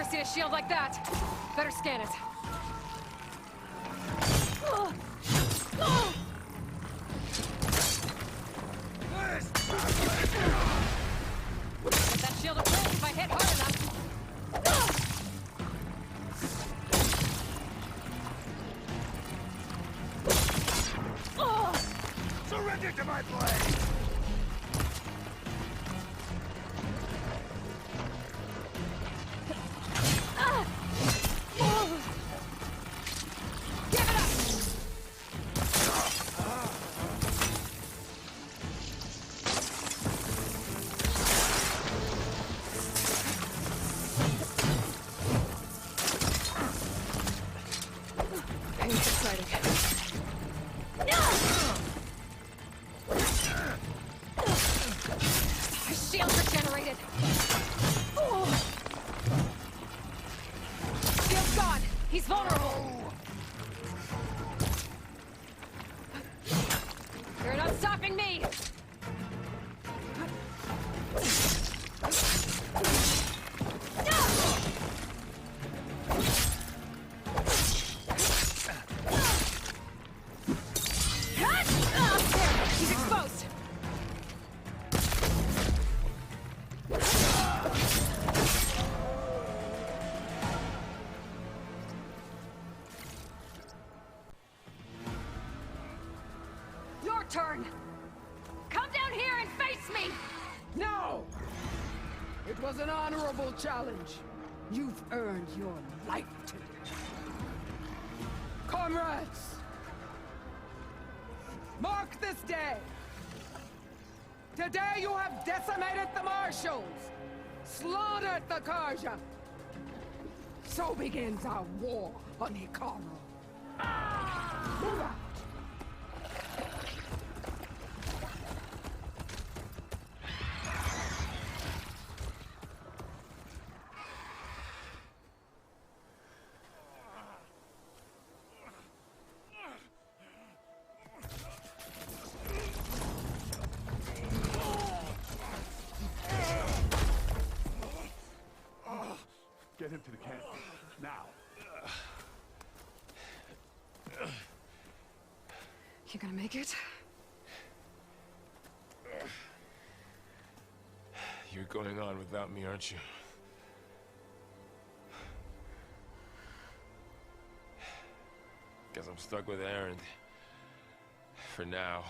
Never seen a shield like that. Better scan it. Get that shield will break if I hit hard enough. Surrender to my blade! He's vulnerable! You're not stopping me! He's exposed! Turn! Come down here and face me! No! It was an honorable challenge. You've earned your life today. Comrades! Mark this day! Today you have decimated the Marshals! Slaughtered the Karja! So begins our war on Hikaru. Move out! Get him to the camp. Now. You gonna make it? You're going on without me, aren't you? Guess I'm stuck with Aaron. For now.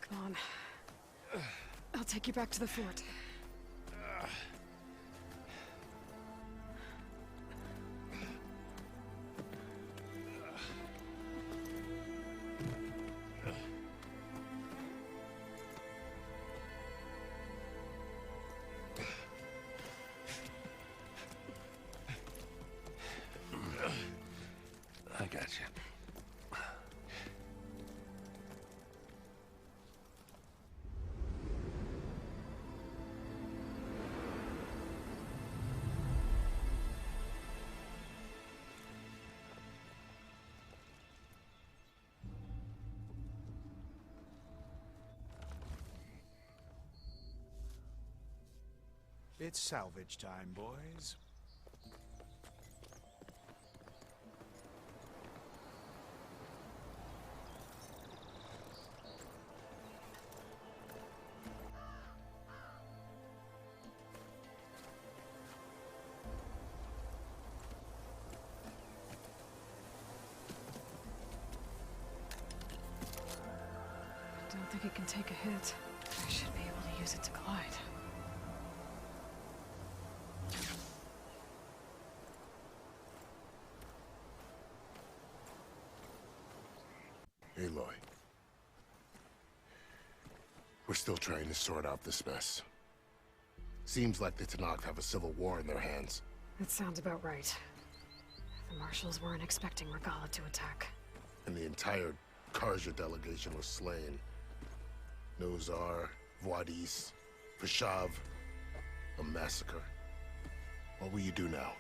Come on. I'll take you back to the fort. I got you. It's salvage time, boys. I don't think it can take a hit. I should be able to use it to glide. Aloy. We're still trying to sort out this mess. Seems like the k-hunk have a civil war in their hands. That sounds about right. The Marshals weren't expecting Regala to attack. And the entire Karja delegation was slain. Nozar, Voidis, Vashav. A massacre. What will you do now?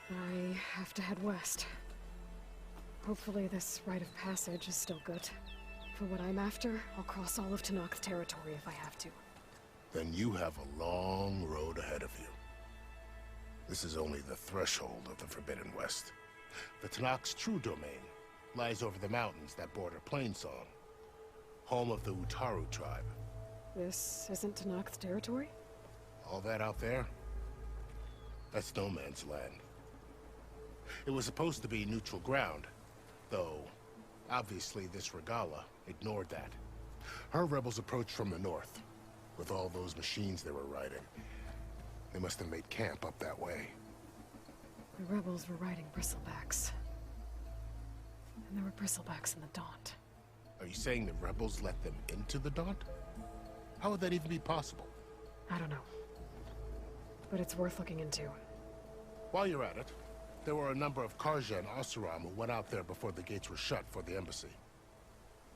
I have to head west. Hopefully this rite of passage is still good. For what I'm after, I'll cross all of k-hunk's territory if I have to. Then you have a long road ahead of you. This is only the threshold of the Forbidden West. The Tanakh's true domain lies over the mountains that border Plainsong, home of the Utaru tribe. This isn't Tanakh's territory? All that out there? That's no man's land. It was supposed to be neutral ground, though obviously this Regala ignored that. Her rebels approached from the north, with all those machines they were riding. They must have made camp up that way. The rebels were riding bristlebacks. And there were bristlebacks in the Daunt. Are you saying the rebels let them into the Daunt? How would that even be possible? I don't know. But it's worth looking into. While you're at it, there were a number of Karja and Oseram who went out there before the gates were shut for the embassy.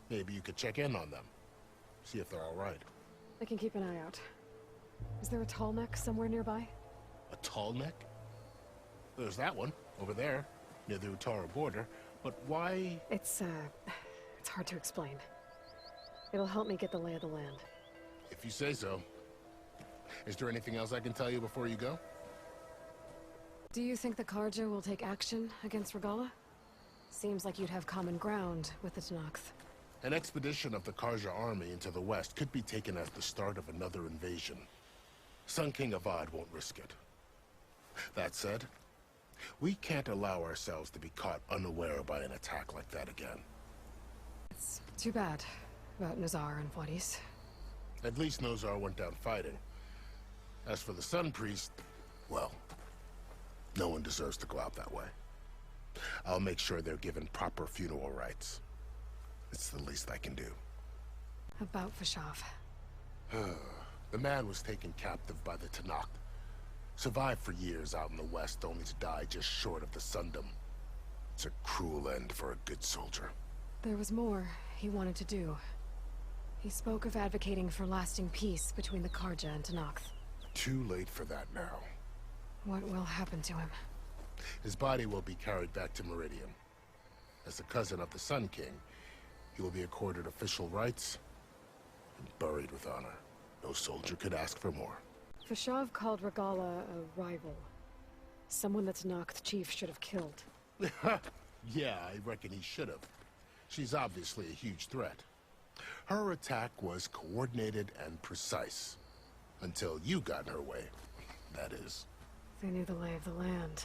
Maybe you could check in on them. See if they're all right. I can keep an eye out. Is there a tall neck somewhere nearby? A tall neck? There's that one, over there, near the Utaru border. But why? It's hard to explain. It'll help me get the lay of the land. If you say so. Is there anything else I can tell you before you go? Do you think the Karja will take action against Regala? Seems like you'd have common ground with the Tanakh. An expedition of the Karja army into the west could be taken as the start of another invasion. Sun King Avad won't risk it. That said, we can't allow ourselves to be caught unaware by an attack like that again. It's too bad about Nazar and Wadis. At least Nozar went down fighting. As for the Sun Priest, well, no one deserves to go out that way. I'll make sure they're given proper funeral rites. It's the least I can do. About Vashav. The man was taken captive by the Tanakh. Survived for years out in the west, only to die just short of the Sundom. It's a cruel end for a good soldier. There was more he wanted to do. He spoke of advocating for lasting peace between the Karja and Tanakh. Too late for that now. What will happen to him? His body will be carried back to Meridian. As a cousin of the Sun King, he will be accorded official rights and buried with honor. No soldier could ask for more. Vashav called Regala a rival. Someone that Tanakh chief should have killed. Yeah, I reckon he should have. She's obviously a huge threat. Her attack was coordinated and precise. Until you got in her way, that is. They knew the lay of the land.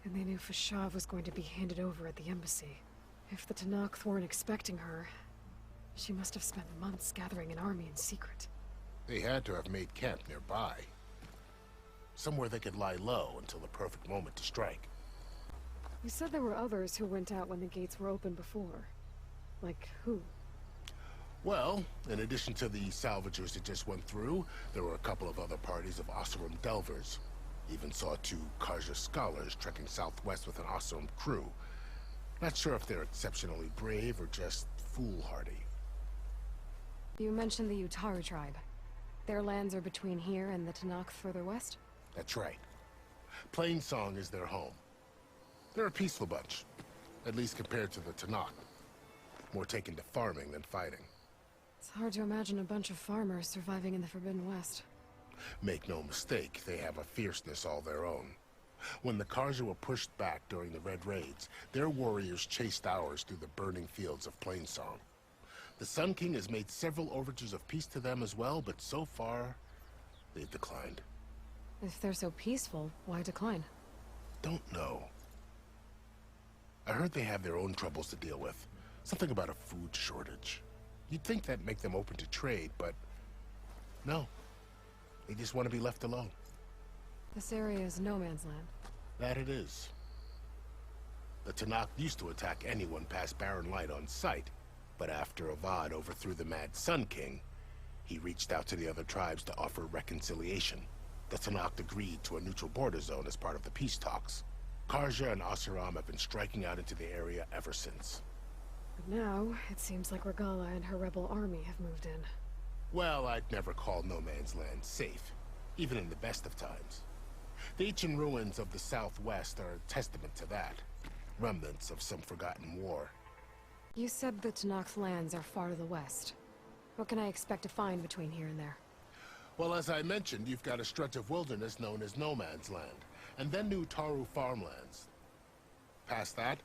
And they knew Vashav was going to be handed over at the embassy. If the Tanakh weren't expecting her, she must have spent months gathering an army in secret. They had to have made camp nearby. Somewhere they could lie low until the perfect moment to strike. You said there were others who went out when the gates were open before. Like who? Well, in addition to the salvagers that just went through, there were a couple of other parties of Oseram delvers. Even saw 2 Karja scholars trekking southwest with an Oseram crew. Not sure if they're exceptionally brave or just foolhardy. You mentioned the Utaru tribe. Their lands are between here and the Tanakh further west? That's right. Plainsong is their home. They're a peaceful bunch, at least compared to the Tanakh. More taken to farming than fighting. It's hard to imagine a bunch of farmers surviving in the Forbidden West. Make no mistake, they have a fierceness all their own. When the Karja were pushed back during the Red Raids, their warriors chased ours through the burning fields of Plainsong. The Sun King has made several overtures of peace to them as well, but so far, they've declined. If they're so peaceful, why decline? Don't know. I heard they have their own troubles to deal with. Something about a food shortage. You'd think that'd make them open to trade, but no. They just want to be left alone. This area is no man's land. That it is. The Tanakh used to attack anyone past Barren Light on sight, but after Avad overthrew the Mad Sun King, he reached out to the other tribes to offer reconciliation. The Tanakh agreed to a neutral border zone as part of the peace talks. Karja and Oseram have been striking out into the area ever since. But now, it seems like Regala and her rebel army have moved in. Well, I'd never call no man's land safe, even in the best of times. The ancient ruins of the southwest are a testament to that. Remnants of some forgotten war. You said the Tanakh's lands are far to the west. What can I expect to find between here and there? Well, as I mentioned, you've got a stretch of wilderness known as No Man's Land, and then New Taru farmlands. Past that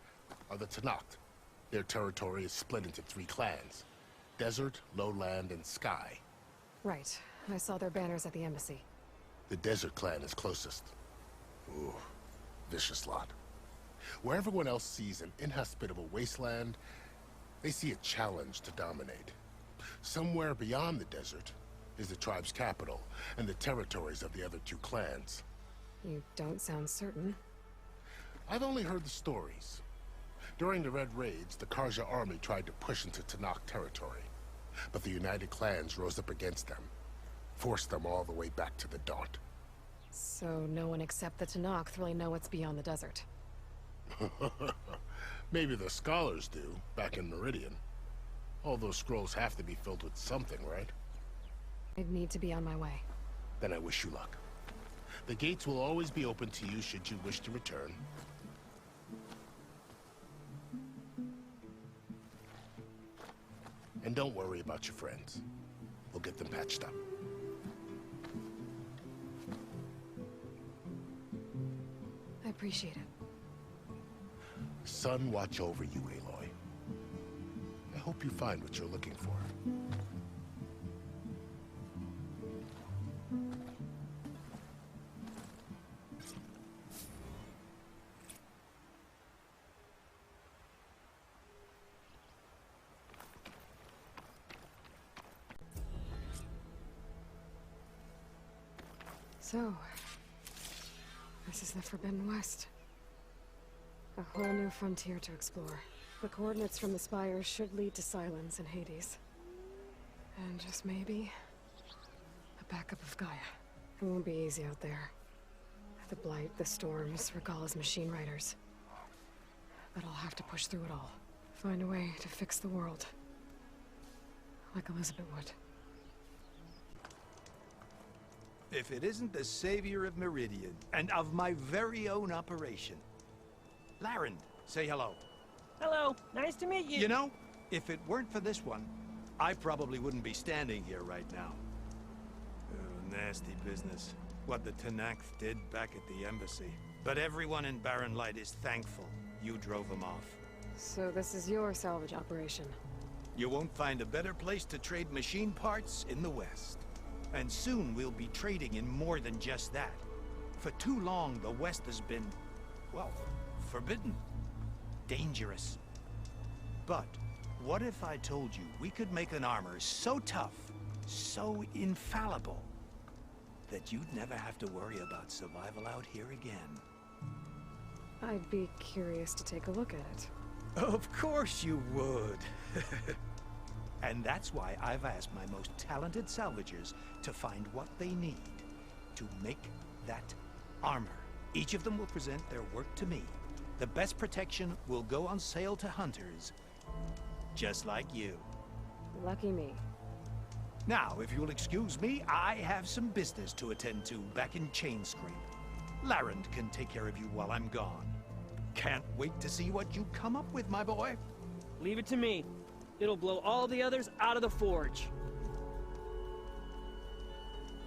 are the Tanakh. Their territory is split into 3 clans: Desert, Lowland, and Sky. Right. I saw their banners at the embassy. The Desert clan is closest. Ooh, vicious lot. Where everyone else sees an inhospitable wasteland, they see a challenge to dominate. Somewhere beyond the desert is the tribe's capital and the territories of the other 2 clans. You don't sound certain. I've only heard the stories. During the Red Raids, the Karja army tried to push into Tanakh territory, but the United Clans rose up against them, forced them all the way back to the Daunt. So no one except the Tanakh really know what's beyond the desert. Maybe the scholars do, back in Meridian. All those scrolls have to be filled with something, right? I'd need to be on my way. Then I wish you luck. The gates will always be open to you should you wish to return. And don't worry about your friends. We'll get them patched up. I appreciate it. Sun watch over you, Aloy. I hope you find what you're looking for. So, this is the Forbidden West. A whole new frontier to explore. The coordinates from the spires should lead to Silence and Hades. And just maybe, a backup of Gaia. It won't be easy out there. The Blight, the Storms, Regalla's machine riders. But I'll have to push through it all. Find a way to fix the world. Like Elizabeth would. If it isn't the savior of Meridian, and of my very own operation. Laren, say hello. Hello, nice to meet you. You know, if it weren't for this one, I probably wouldn't be standing here right now. Oh, nasty business. What the Tanakh did back at the embassy. But everyone in Barren Light is thankful you drove them off. So this is your salvage operation. You won't find a better place to trade machine parts in the West. And soon we'll be trading in more than just that. For too long, the West has been, well, forbidden. Dangerous. But what if I told you we could make an armor so tough, so infallible, that you'd never have to worry about survival out here again? I'd be curious to take a look at it. Of course you would. And that's why I've asked my most talented salvagers to find what they need to make that armor. Each of them will present their work to me. The best protection will go on sale to hunters, just like you. Lucky me. Now, if you'll excuse me, I have some business to attend to back in Chainscrape. Laren can take care of you while I'm gone. Can't wait to see what you come up with, my boy. Leave it to me. It'll blow all the others out of the forge.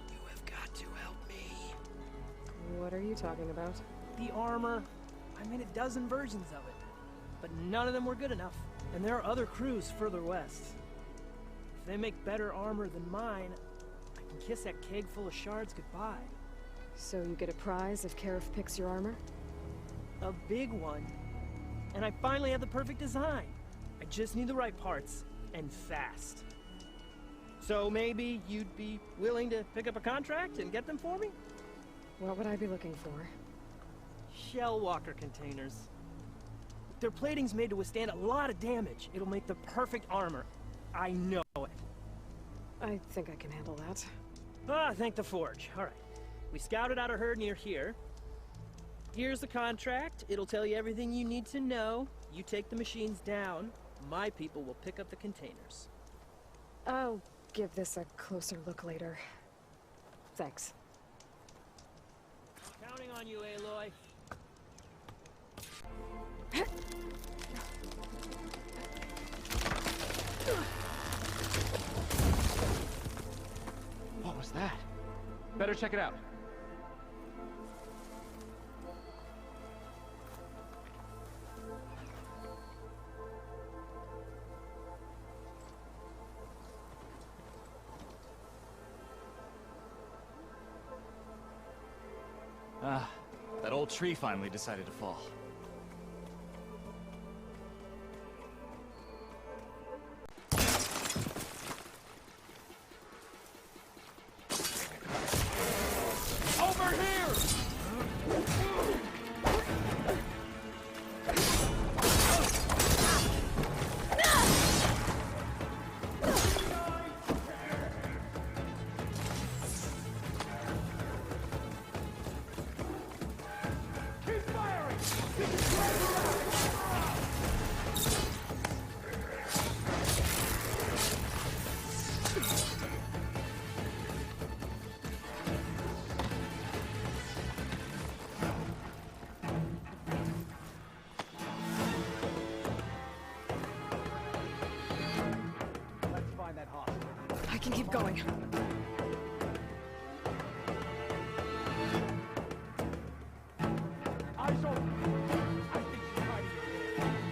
You have got to help me. What are you talking about? The armor. I made a dozen versions of it, but none of them were good enough. And there are other crews further west. If they make better armor than mine, I can kiss that keg full of shards goodbye. So you get a prize if Karif picks your armor? A big one. And I finally have the perfect design. I just need the right parts, and fast. So maybe you'd be willing to pick up a contract and get them for me? What would I be looking for? Shell walker containers. Their plating's made to withstand a lot of damage. It'll make the perfect armor. I know it. I think I can handle that. Ah, thank the forge. All right. We scouted out a herd near here. Here's the contract. It'll tell you everything you need to know. You take the machines down. My people will pick up the containers. I'll give this a closer look later. Thanks. Counting on you, Aloy. What was that? Better check it out. Ah, that old tree finally decided to fall. Over here! Keep firing! Let's find that hospital. I can keep going. Eyes open! I think she's hiding in there.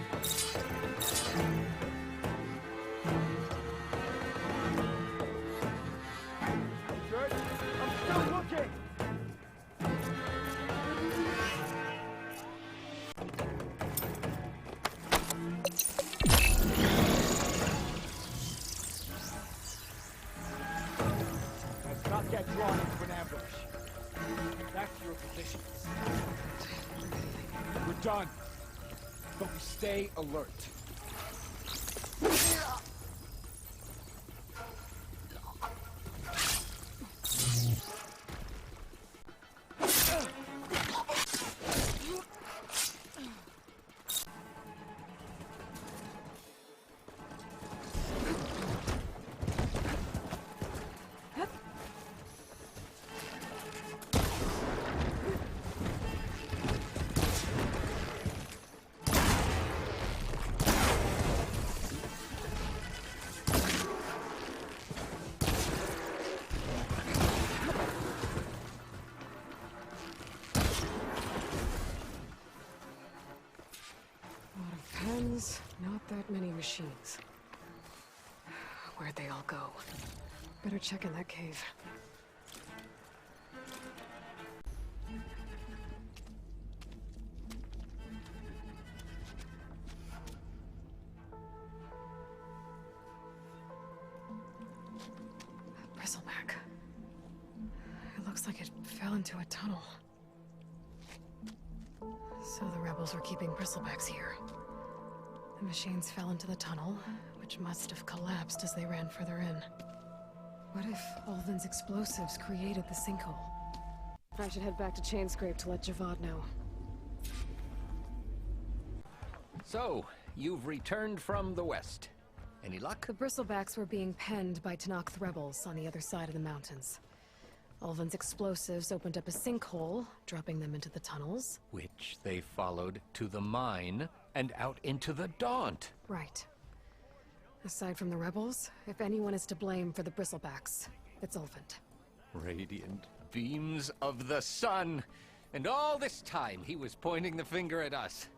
Good? I'm still looking! Let's not get drawn into an ambush. Back to your positions. We're done. But we stay alert. A lot of pens, not that many machines. Where'd they all go? Better check in that cave. Bristleback. It looks like it fell into a tunnel. So the rebels were keeping bristlebacks here. The machines fell into the tunnel, which must have collapsed as they ran further in. What if Ulvin's explosives created the sinkhole? I should head back to Chainscrape to let Javad know. So, you've returned from the west. Any luck? The bristlebacks were being penned by Tanakh rebels on the other side of the mountains. Ulvin's explosives opened up a sinkhole, dropping them into the tunnels. Which they followed to the mine and out into the Daunt. Right. Aside from the rebels, if anyone is to blame for the bristlebacks, it's Ulvin. Radiant beams of the sun. And all this time he was pointing the finger at us.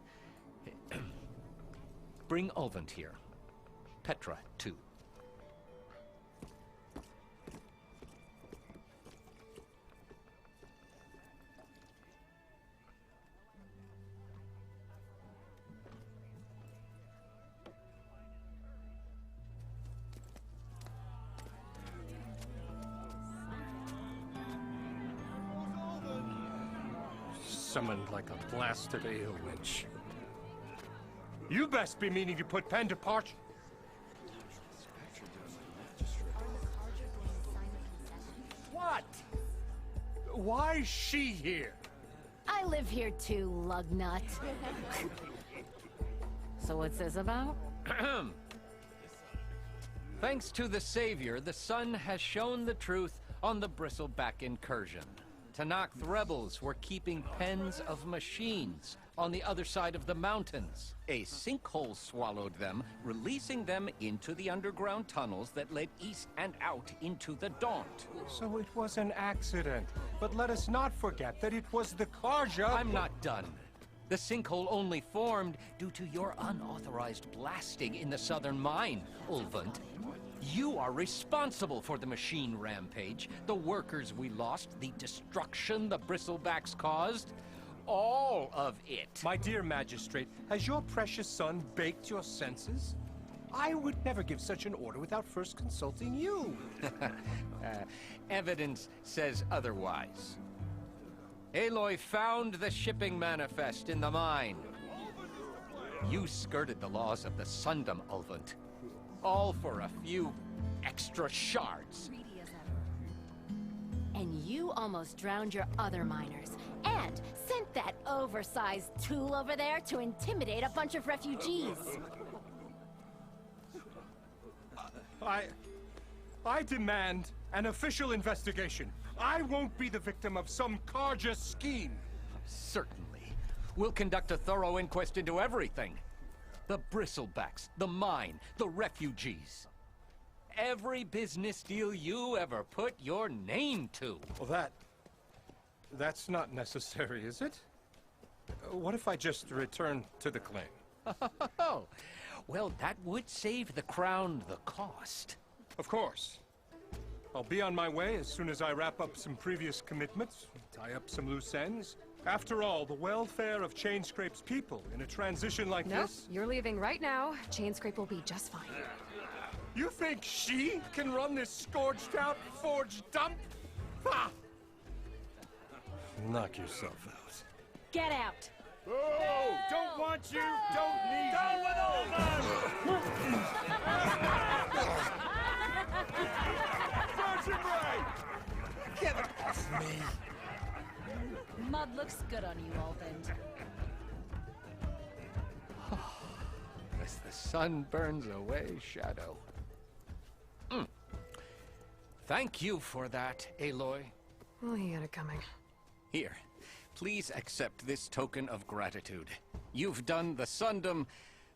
Bring Ulvin here. Petra, too. Summoned like a blasted ale witch. You best be meaning to put pen to parchment. What? Why is she here? I live here too, lugnut. So what's this about? Thanks to the Savior, the sun has shown the truth on the Bristleback incursion. Tanakh rebels were keeping pens of machines on the other side of the mountains. A sinkhole swallowed them, releasing them into the underground tunnels that led east and out into the Daunt. So it was an accident. But let us not forget that it was the Karja... I'm not done. The sinkhole only formed due to your unauthorized blasting in the southern mine, Ulvund. You are responsible for the machine rampage, the workers we lost, the destruction the bristlebacks caused. All of it. My dear magistrate, has your precious son baked your senses? I would never give such an order without first consulting you. Evidence says otherwise. Aloy found the shipping manifest in the mine. You skirted the laws of the Sundom, Ulvund. All for a few extra shards. And you almost drowned your other miners. And sent that oversized tool over there to intimidate a bunch of refugees. I demand an official investigation. I won't be the victim of some Karja scheme. Certainly. We'll conduct a thorough inquest into everything. The bristlebacks, the mine, the refugees. Every business deal you ever put your name to. Well, that's not necessary, is it? What if I just return to the claim? Oh, well, that would save the Crown the cost. Of course. I'll be on my way as soon as I wrap up some previous commitments, tie up some loose ends. After all, the welfare of Chainscrape's people in a transition like this... You're leaving right now. Chainscrape will be just fine. You think she can run this scorched-out, forged dump? Ha! Knock yourself out. Get out! Oh! Don't want you, don't need you! Down with all them! Sergeant Ray! Get off me! Mud looks good on you, Ulvund. As the sun burns away shadow. Thank you for that, Aloy. Well, he had it coming. Here, please accept this token of gratitude. You've done the Sundom,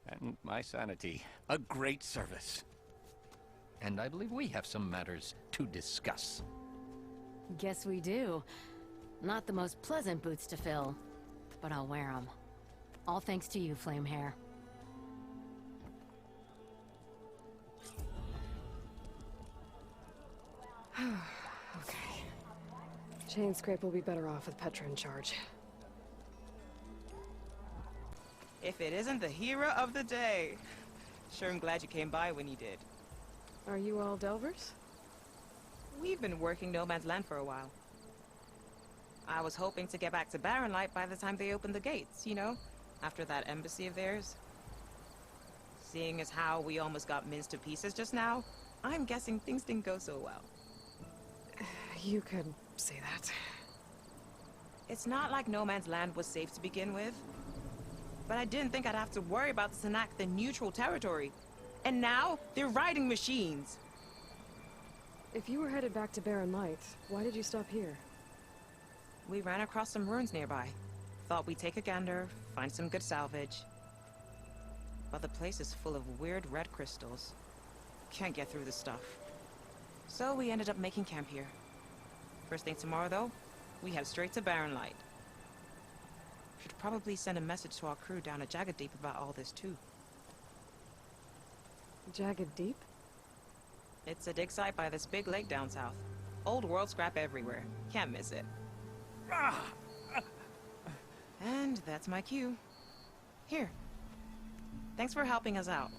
and my sanity, a great service. And I believe we have some matters to discuss. Guess we do. Not the most pleasant boots to fill, but I'll wear them. All thanks to you, Flamehair. Okay. Chainscrape will be better off with Petra in charge. If it isn't the hero of the day. Sure, I'm glad you came by when you did. Are you all Delvers? We've been working No Man's Land for a while. I was hoping to get back to Barren Light by the time they opened the gates, you know? After that embassy of theirs. Seeing as how we almost got minced to pieces just now, I'm guessing things didn't go so well. You could say that. It's not like No Man's Land was safe to begin with. But I didn't think I'd have to worry about the Tanakh, the neutral territory. And now, they're riding machines. If you were headed back to Barren Light, why did you stop here? We ran across some ruins nearby. Thought we'd take a gander, find some good salvage. But the place is full of weird red crystals. Can't get through the stuff. So we ended up making camp here. First thing tomorrow, though, we head straight to Barren Light. Should probably send a message to our crew down at Jagged Deep about all this, too. Jagged Deep? It's a dig site by this big lake down south. Old world scrap everywhere. Can't miss it. And that's my cue. Here. Thanks for helping us out.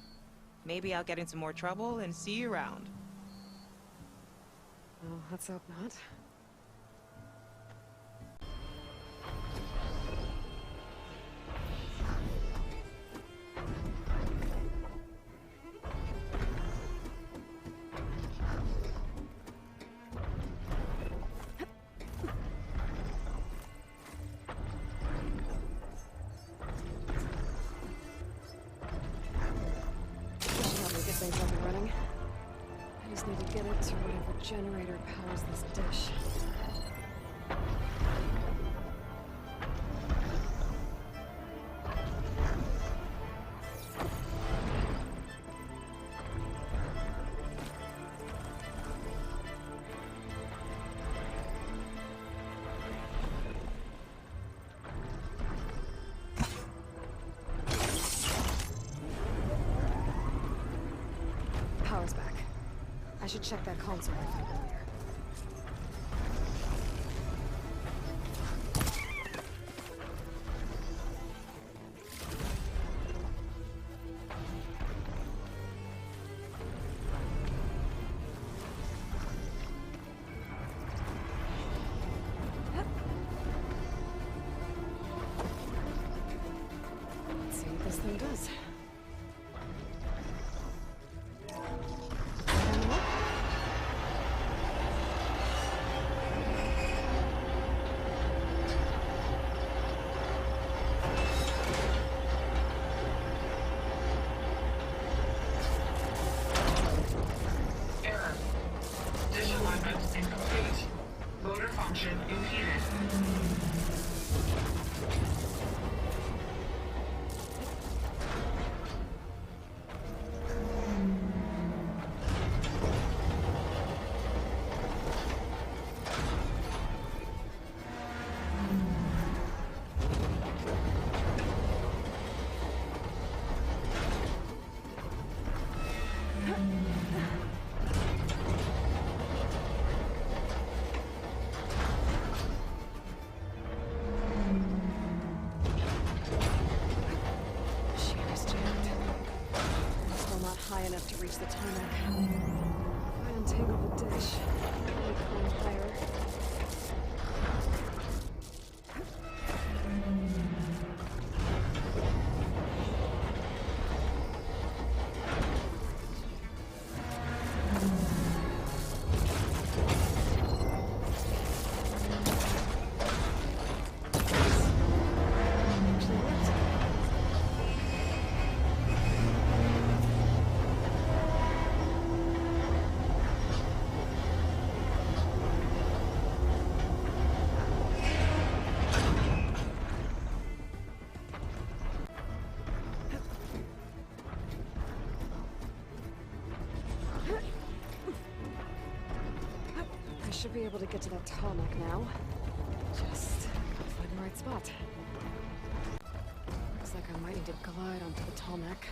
Maybe I'll get into more trouble and see you around. Well, let's hope not. Things up and running. I just need to get it to whatever generator powers this dish. should check that console I found earlier. Let's see what this thing does. Error. Disalignment incomplete. Motor function impeded. Shear's jammed. Still not high enough to reach the tarmac. If I untangle the dish, I'll climb higher. Actually worked. I should be able to get to that tarmac now. Just gotta find the right spot. Looks like I might need to glide onto the tarmac.